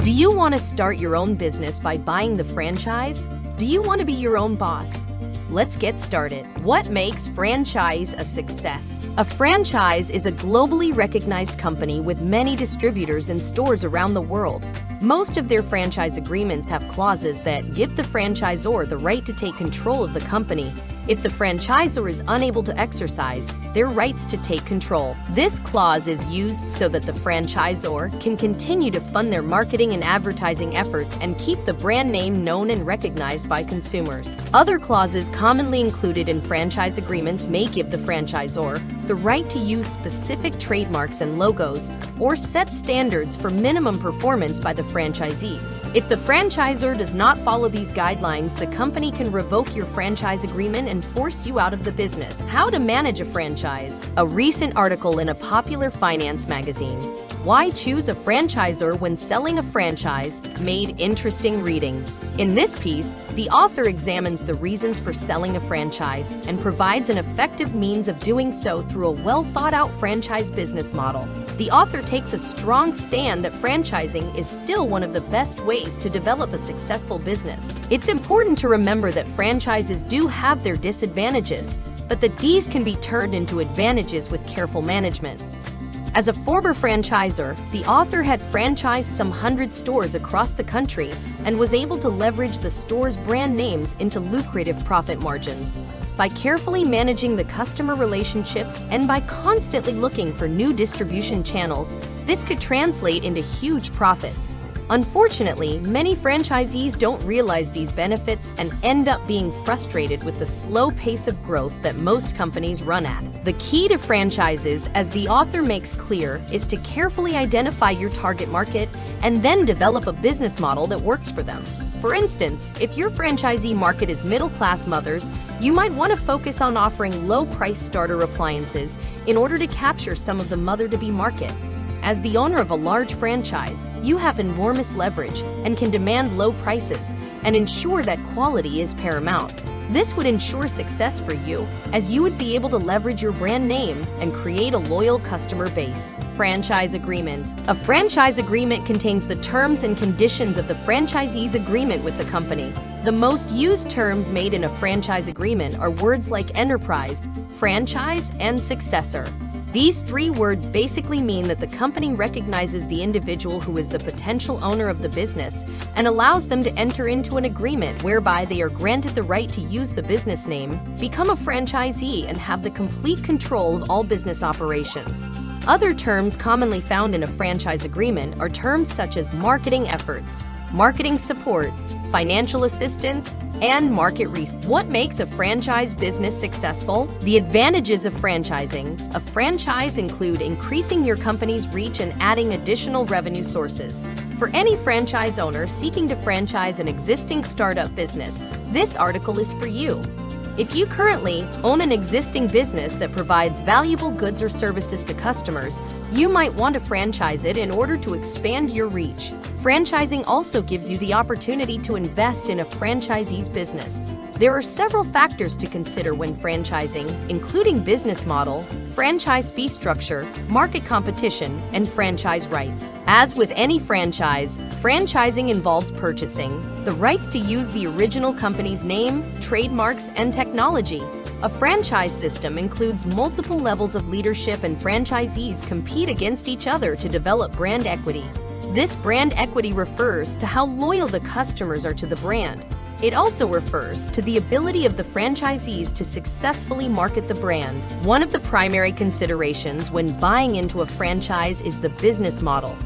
Do you want to start your own business by buying the franchise? Do you want to be your own boss? Let's get started. What makes franchise a success? A franchise is a globally recognized company with many distributors and stores around the world. Most of their franchise agreements have clauses that give the franchisor the right to take control of the company if the franchisor is unable to exercise their rights to take control. This clause is used so that the franchisor can continue to fund their marketing and advertising efforts and keep the brand name known and recognized by consumers. Other clauses commonly included in franchise agreements may give the franchisor the right to use specific trademarks and logos or set standards for minimum performance by the franchisees. If the franchisor does not follow these guidelines, the company can revoke your franchise agreement and force you out of the business. How to manage a franchise. A recent article in a popular finance magazine, Why Choose a Franchisor When Selling a Franchise, made interesting reading. In this piece, the author examines the reasons for selling a franchise and provides an effective means of doing so through a well-thought-out franchise business model. The author takes a strong stand that franchising is still one of the best ways to develop a successful business. It's important to remember that franchises do have their disadvantages, but that these can be turned into advantages with careful management. As a former franchisor, the author had franchised some 100 stores across the country and was able to leverage the store's brand names into lucrative profit margins. By carefully managing the customer relationships and by constantly looking for new distribution channels, this could translate into huge profits. Unfortunately, many franchisees don't realize these benefits and end up being frustrated with the slow pace of growth that most companies run at. The key to franchises, as the author makes clear, is to carefully identify your target market and then develop a business model that works for them. For instance, if your franchisee market is middle-class mothers, you might want to focus on offering low-price starter appliances in order to capture some of the mother-to-be market. As the owner of a large franchise, you have enormous leverage and can demand low prices and ensure that quality is paramount. This would ensure success for you, as you would be able to leverage your brand name and create a loyal customer base. Franchise agreement. A franchise agreement contains the terms and conditions of the franchisee's agreement with the company. The most used terms made in a franchise agreement are words like enterprise, franchise, and successor. These three words basically mean that the company recognizes the individual who is the potential owner of the business and allows them to enter into an agreement whereby they are granted the right to use the business name, become a franchisee, and have the complete control of all business operations. Other terms commonly found in a franchise agreement are terms such as marketing efforts, marketing support, financial assistance, and market research. What makes a franchise business successful? The advantages of franchising. A franchise include increasing your company's reach and adding additional revenue sources. For any franchise owner seeking to franchise an existing startup business, this article is for you. If you currently own an existing business that provides valuable goods or services to customers, you might want to franchise it in order to expand your reach. Franchising also gives you the opportunity to invest in a franchisee's business. There are several factors to consider when franchising, including business model, franchise fee structure, market competition, and franchise rights. As with any franchise, franchising involves purchasing the rights to use the original company's name, trademarks, and technology. A franchise system includes multiple levels of leadership, and franchisees compete against each other to develop brand equity. This brand equity refers to how loyal the customers are to the brand. It also refers to the ability of the franchisees to successfully market the brand. One of the primary considerations when buying into a franchise is the business model.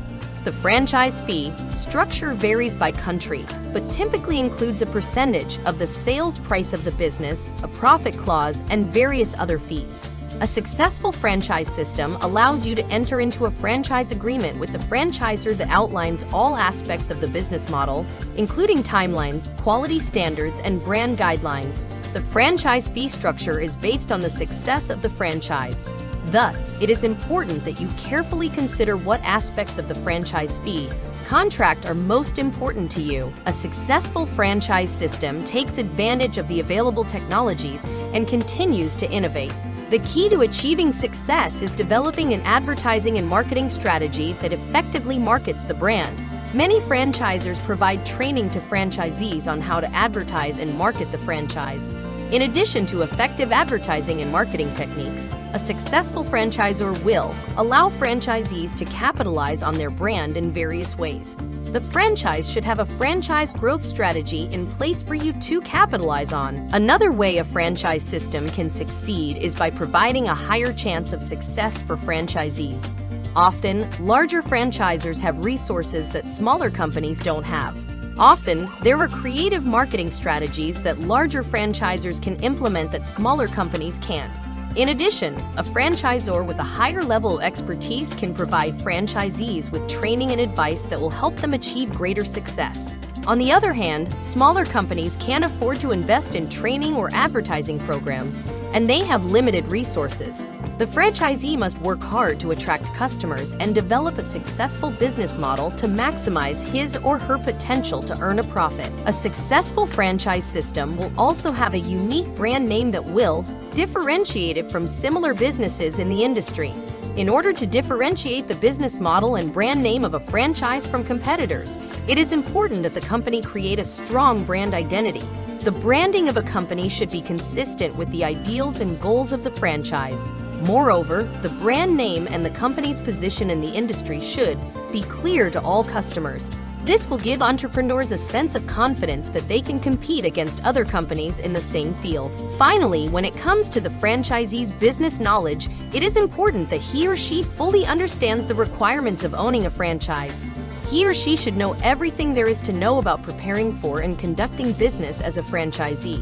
The franchise fee structure varies by country, but typically includes a percentage of the sales price of the business, a profit clause, and various other fees. A successful franchise system allows you to enter into a franchise agreement with the franchisor that outlines all aspects of the business model, including timelines, quality standards, and brand guidelines. The franchise fee structure is based on the success of the franchise. Thus, it is important that you carefully consider what aspects of the franchise fee contract are most important to you. A successful franchise system takes advantage of the available technologies and continues to innovate. The key to achieving success is developing an advertising and marketing strategy that effectively markets the brand. Many franchisors provide training to franchisees on how to advertise and market the franchise. In addition to effective advertising and marketing techniques, a successful franchisor will allow franchisees to capitalize on their brand in various ways. The franchise should have a franchise growth strategy in place for you to capitalize on. Another way a franchise system can succeed is by providing a higher chance of success for franchisees. Often, larger franchisors have resources that smaller companies don't have. Often, there are creative marketing strategies that larger franchisors can implement that smaller companies can't. In addition, a franchisor with a higher level of expertise can provide franchisees with training and advice that will help them achieve greater success. On the other hand, smaller companies can't afford to invest in training or advertising programs, and they have limited resources. The franchisee must work hard to attract customers and develop a successful business model to maximize his or her potential to earn a profit. A successful franchise system will also have a unique brand name that will differentiate it from similar businesses in the industry. In order to differentiate the business model and brand name of a franchise from competitors, it is important that the company create a strong brand identity. The branding of a company should be consistent with the ideals and goals of the franchise. Moreover, the brand name and the company's position in the industry should be clear to all customers. This will give entrepreneurs a sense of confidence that they can compete against other companies in the same field. Finally, when it comes to the franchisee's business knowledge, it is important that he or she fully understands the requirements of owning a franchise. He or she should know everything there is to know about preparing for and conducting business as a franchisee.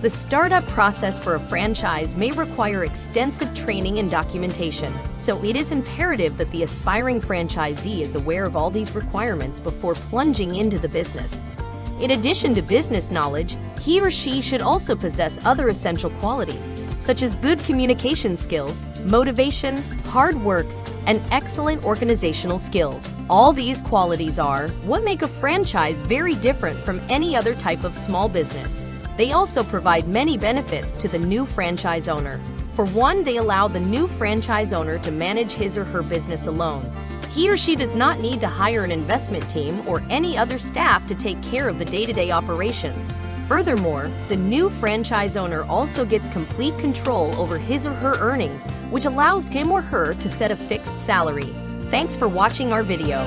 The startup process for a franchise may require extensive training and documentation, so it is imperative that the aspiring franchisee is aware of all these requirements before plunging into the business. In addition to business knowledge, he or she should also possess other essential qualities, such as good communication skills, motivation, hard work, and excellent organizational skills. All these qualities are what make a franchise very different from any other type of small business. They also provide many benefits to the new franchise owner. For one, they allow the new franchise owner to manage his or her business alone. He or she does not need to hire an investment team or any other staff to take care of the day-to-day operations. Furthermore, the new franchise owner also gets complete control over his or her earnings, which allows him or her to set a fixed salary. Thanks for watching our video.